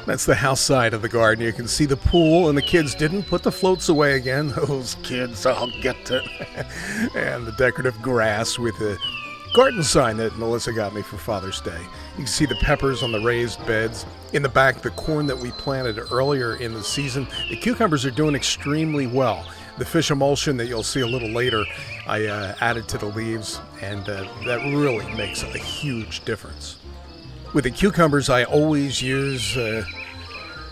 That's the house side of the garden. You can see the pool, and the kids didn't put the floats away again. Those kids, I'll get to. And the decorative grass with the garden sign that Melissa got me for Father's Day. You can see the peppers on the raised beds. In the back, the corn that we planted earlier in the season. The cucumbers are doing extremely well. The fish emulsion that you'll see a little later, I added to the leaves, and that really makes a huge difference. With the cucumbers, I always use,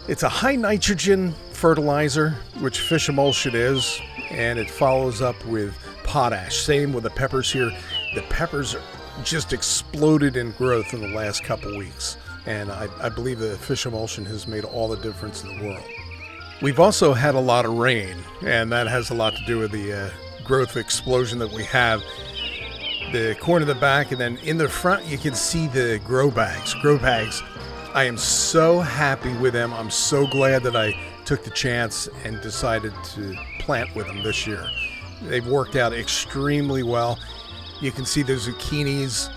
it's a high nitrogen fertilizer, which fish emulsion is, and it follows up with potash. Same with the peppers here. The peppers just exploded in growth in the last couple weeks, and I believe the fish emulsion has made all the difference in the world. We've also had a lot of rain, and that has a lot to do with the growth explosion that we have. The corn in the back, and then in the front you can see the grow bags. I am so happy with them. I'm so glad that I took the chance and decided to plant with them this year. They've worked out extremely well. You can see the zucchinis.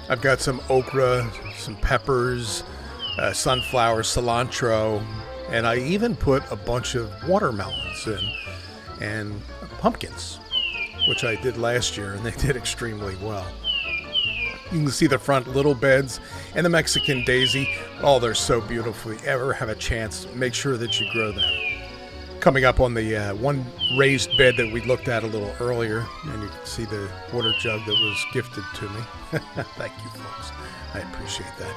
I've got some okra, some peppers, sunflower, cilantro, and I even put a bunch of watermelons in and pumpkins, which I did last year, and they did extremely well. You can see the front little beds and the Mexican daisy. Oh, they're so beautiful. If you ever have a chance, make sure that you grow them. Coming up on the one raised bed that we looked at a little earlier, and you can see the water jug that was gifted to me. Thank you, folks. I appreciate that.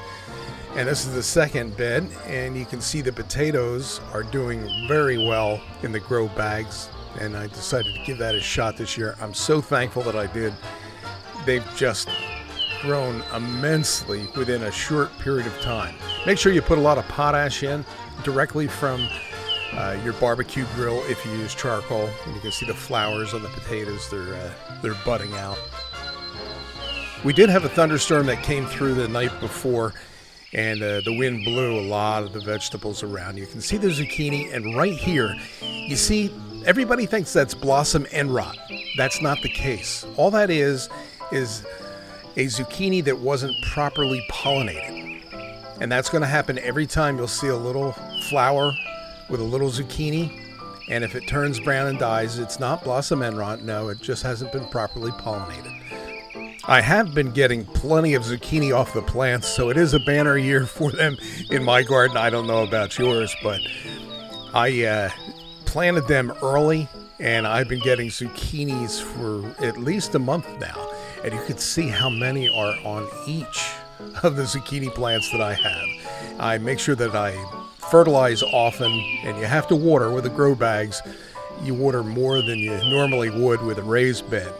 And this is the second bed, and you can see the potatoes are doing very well in the grow bags, and I decided to give that a shot this year. I'm so thankful that I did. They've just grown immensely within a short period of time. Make sure you put a lot of potash in directly from your barbecue grill if you use charcoal, and you can see the flowers on the potatoes. They're budding out. We did have a thunderstorm that came through the night before, and the wind blew a lot of the vegetables around. You can see the zucchini, and right here you see everybody thinks that's blossom end rot. That's not the case. All that is a zucchini that wasn't properly pollinated, and that's going to happen every time you'll see a little flower with a little zucchini, and if it turns brown and dies, it's not blossom end rot. No, it just hasn't been properly pollinated. I have been getting plenty of zucchini off the plants, so it is a banner year for them in my garden. I don't know about yours, but I planted them early, and I've been getting zucchinis for at least a month now, and you can see how many are on each of the zucchini plants that I have. I make sure that I fertilize often, and you have to water with the grow bags. You water more than you normally would with a raised bed.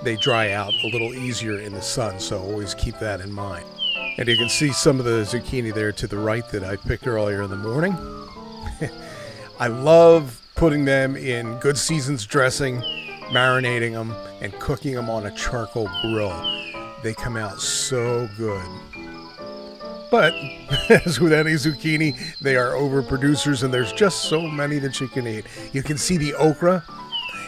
They dry out a little easier in the sun, so always keep that in mind. And you can see some of the zucchini there to the right that I picked earlier in the morning. I love putting them in Good Seasons dressing, marinating them, and cooking them on a charcoal grill. They come out so good. But, as with any zucchini, they are overproducers, and there's just so many that you can eat. You can see the okra,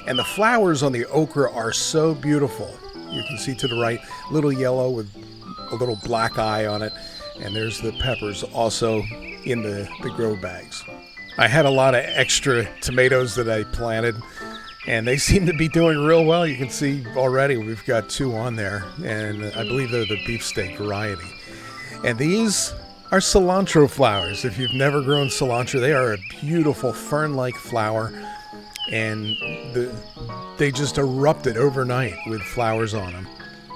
and the flowers on the okra are so beautiful. You can see to the right, little yellow with a little black eye on it, and there's the peppers also in the grow bags. I had a lot of extra tomatoes that I planted, and they seem to be doing real well. You can see already we've got 2 on there, and I believe they're the beefsteak variety. And these are cilantro flowers. If you've never grown cilantro, they are a beautiful fern-like flower, and they just erupted overnight with flowers on them.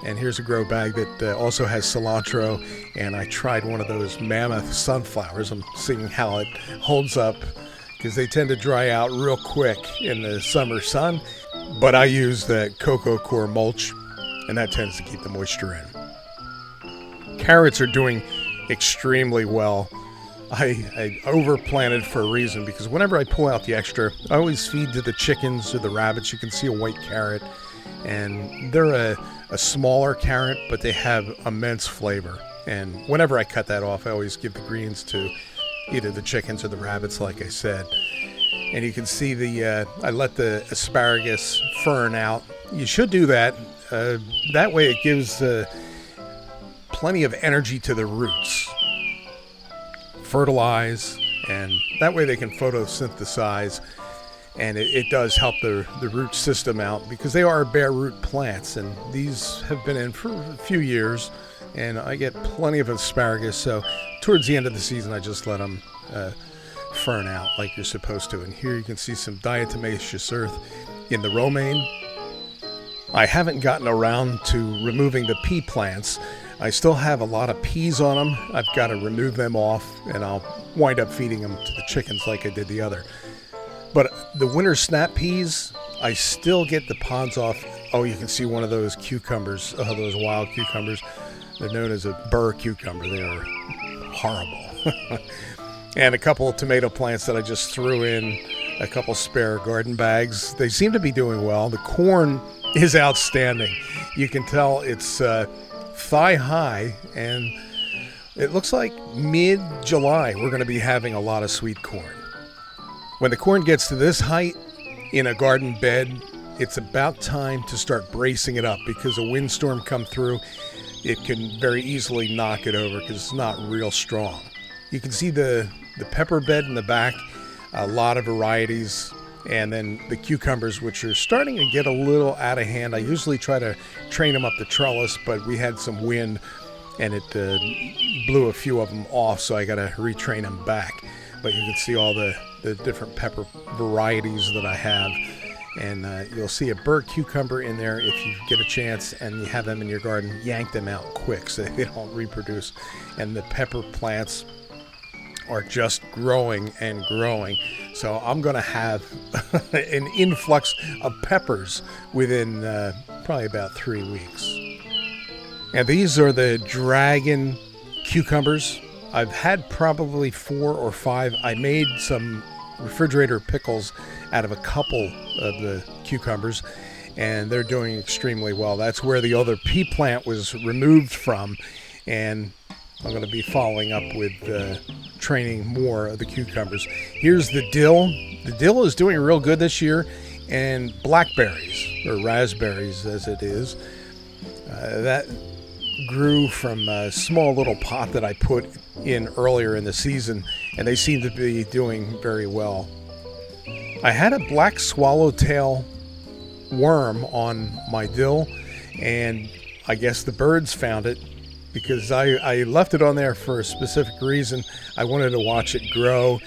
And here's a grow bag that also has cilantro, and I tried one of those mammoth sunflowers. I'm seeing how it holds up, because they tend to dry out real quick in the summer sun, but I use that cocoa coir mulch, and that tends to keep the moisture in. Carrots are doing extremely well. I overplanted for a reason, because whenever I pull out the extra, I always feed to the chickens or the rabbits. You can see a white carrot, and they're a smaller carrot, but they have immense flavor. And whenever I cut that off, I always give the greens to either the chickens or the rabbits, like I said. And you can see I let the asparagus fern out. You should do that. That way it gives plenty of energy to the roots. Fertilize, and that way they can photosynthesize, and it does help the root system out, because they are bare root plants, and these have been in for a few years, and I get plenty of asparagus. So towards the end of the season, I just let them fern out like you're supposed to. And here you can see some diatomaceous earth in the romaine. I haven't gotten around to removing the pea plants. I still have a lot of peas on them. I've got to remove them off, and I'll wind up feeding them to the chickens like I did the other. But the winter snap peas, I still get the pods off. Oh, you can see one of those cucumbers, those wild cucumbers. They're known as a burr cucumber. They are horrible. And a couple of tomato plants that I just threw in a couple spare garden bags. They seem to be doing well. The corn is outstanding. You can tell it's thigh high, and it looks like mid-July we're going to be having a lot of sweet corn. When the corn gets to this height in a garden bed, it's about time to start bracing it up, because a windstorm come through, it can very easily knock it over because it's not real strong. You can see the pepper bed in the back, a lot of varieties, and then the cucumbers, which are starting to get a little out of hand. I usually try to train them up the trellis, but we had some wind and it blew a few of them off, so I got to retrain them back. But you can see all the different pepper varieties that I have. And you'll see a burr cucumber in there if you get a chance and you have them in your garden. Yank them out quick so they don't reproduce. And the pepper plants are just growing and growing. So I'm going to have an influx of peppers within probably about 3 weeks. And these are the dragon cucumbers. I've had probably 4 or 5. I made some refrigerator pickles out of a couple of the cucumbers, and they're doing extremely well. That's where the other pea plant was removed from, and I'm going to be following up with training more of the cucumbers. Here's the dill. The dill is doing real good this year, and blackberries, or raspberries as it is, that grew from a small little pot that I put in earlier in the season, and they seem to be doing very well. I had a black swallowtail worm on my dill, and I guess the birds found it, because I left it on there for a specific reason. I wanted to watch it grow,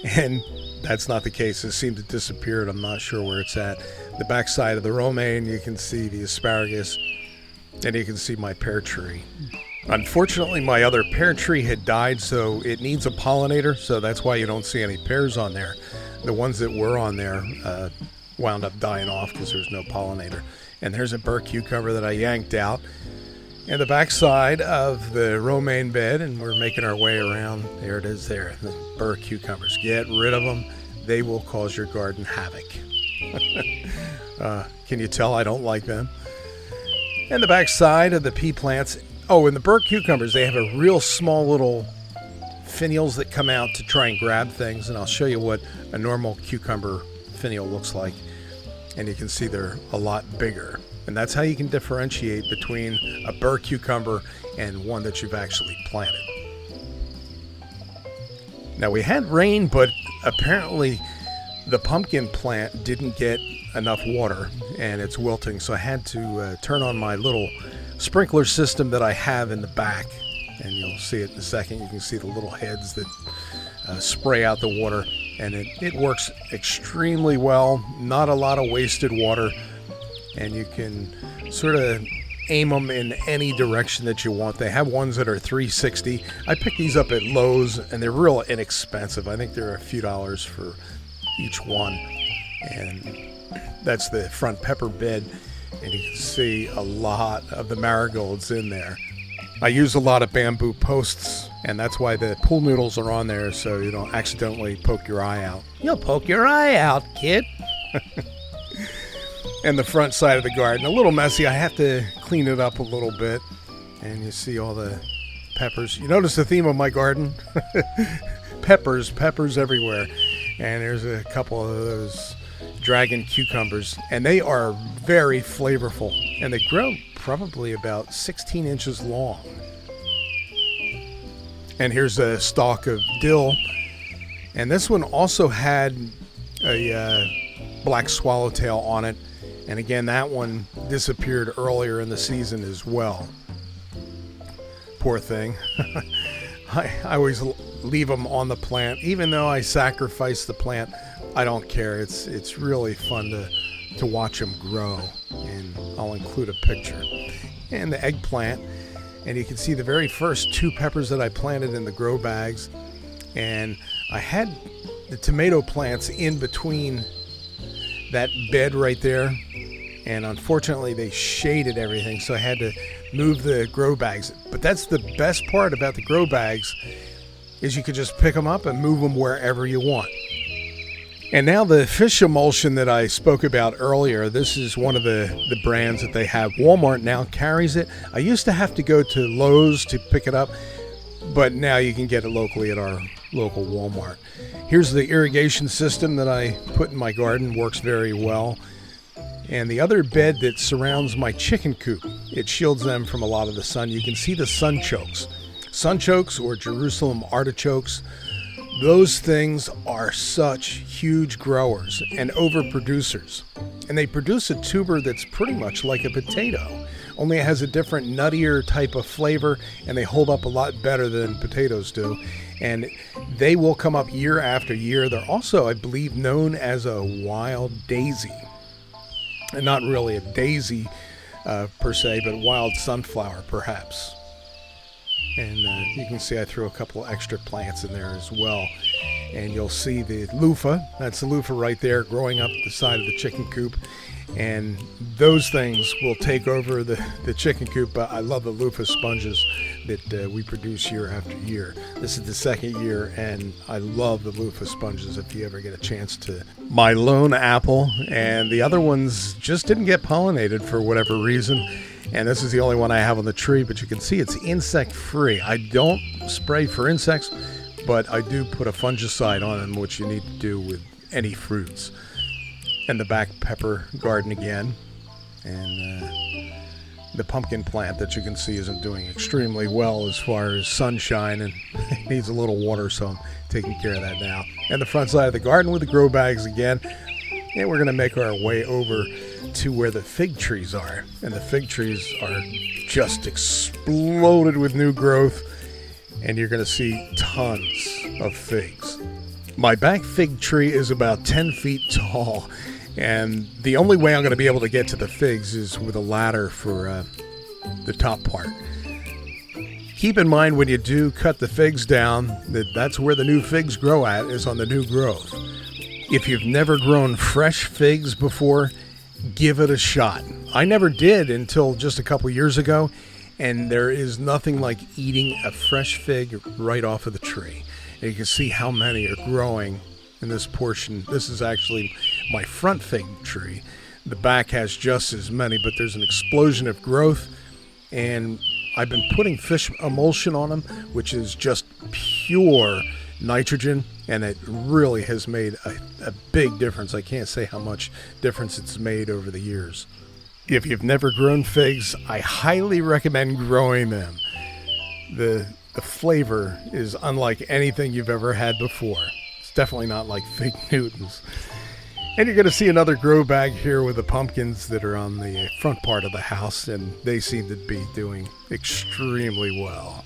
and that's not the case. It seemed to disappear, and I'm not sure where it's at. The back side of the romaine, you can see the asparagus, and you can see my pear tree. Unfortunately, my other pear tree had died, so it needs a pollinator, so that's why you don't see any pears on there. The ones that were on there wound up dying off because there's no pollinator. And there's a burr cucumber that I yanked out. And the back side of the romaine bed, and we're making our way around. There it is there, the burr cucumbers. Get rid of them. They will cause your garden havoc. Can you tell I don't like them? And the back side of the pea plants. Oh, and the burr cucumbers, they have a real small little finials that come out to try and grab things, and I'll show you what a normal cucumber finial looks like. And you can see they're a lot bigger. And that's how you can differentiate between a burr cucumber and one that you've actually planted. Now, we had rain, but apparently the pumpkin plant didn't get enough water and it's wilting, so I had to turn on my little sprinkler system that I have in the back, and you'll see it in a second. You can see the little heads that spray out the water, and it works extremely well. Not a lot of wasted water, and you can sort of aim them in any direction that you want. They have ones that are 360. I picked these up at Lowe's, and they're real inexpensive. I think they're a few dollars for each one. And that's the front pepper bed, and you can see a lot of the marigolds in there. I use a lot of bamboo posts, and that's why the pool noodles are on there, so you don't accidentally poke your eye out. You'll poke your eye out, kid. And the front side of the garden, a little messy. I have to clean it up a little bit. And you see all the peppers. You notice the theme of my garden? Peppers everywhere. And there's a couple of those dragon cucumbers. And they are very flavorful. And they grow probably about 16 inches long. And here's a stalk of dill. And this one also had a black swallowtail on it. And again, that one disappeared earlier in the season as well. Poor thing. I always leave them on the plant. Even though I sacrifice the plant, I don't care. It's really fun to watch them grow. And I'll include a picture. And the eggplant. And you can see the very first 2 peppers that I planted in the grow bags. And I had the tomato plants in between that bed right there. And unfortunately, they shaded everything, so I had to move the grow bags. But that's the best part about the grow bags, is you could just pick them up and move them wherever you want. And now the fish emulsion that I spoke about earlier, this is one of the brands that they have. Walmart now carries it. I used to have to go to Lowe's to pick it up, but now you can get it locally at our local Walmart. Here's the irrigation system that I put in my garden. Works very well. And the other bed that surrounds my chicken coop, it shields them from a lot of the sun. You can see the sunchokes. Sunchokes, or Jerusalem artichokes, those things are such huge growers and overproducers. And they produce a tuber that's pretty much like a potato, only it has a different nuttier type of flavor, and they hold up a lot better than potatoes do. And they will come up year after year. They're also, I believe, known as a wild daisy. And not really a daisy per se, but wild sunflower perhaps. And you can see I threw a couple extra plants in there as well. And you'll see the loofah. That's the loofah right there growing up the side of the chicken coop. And those things will take over the chicken coop. But I love the loofah sponges that we produce year after year. This is the 2nd year, and I love the loofah sponges if you ever get a chance to. My lone apple, and the other ones just didn't get pollinated for whatever reason. And this is the only one I have on the tree, but you can see it's insect free. I don't spray for insects, but I do put a fungicide on them, which you need to do with any fruits. And the black pepper garden again. And the pumpkin plant that you can see isn't doing extremely well as far as sunshine, and it needs a little water, so I'm taking care of that now. And the front side of the garden with the grow bags again. And we're going to make our way over to where the fig trees are. And the fig trees are just exploded with new growth. And you're going to see tons of figs. My back fig tree is about 10 feet tall. And the only way I'm going to be able to get to the figs is with a ladder for the top part. Keep in mind when you do cut the figs down that's where the new figs grow at, is on the new growth. If you've never grown fresh figs before, give it a shot. I never did until just a couple years ago, and there is nothing like eating a fresh fig right off of the tree. And you can see how many are growing in this portion. This is actually my front fig tree. The back has just as many, but there's an explosion of growth, and I've been putting fish emulsion on them, which is just pure nitrogen, and it really has made a big difference. I can't say how much difference it's made over the years. If you've never grown figs, I highly recommend growing them. The flavor is unlike anything you've ever had before. It's definitely not like fig Newtons. And you're going to see another grow bag here with the pumpkins that are on the front part of the house, and they seem to be doing extremely well.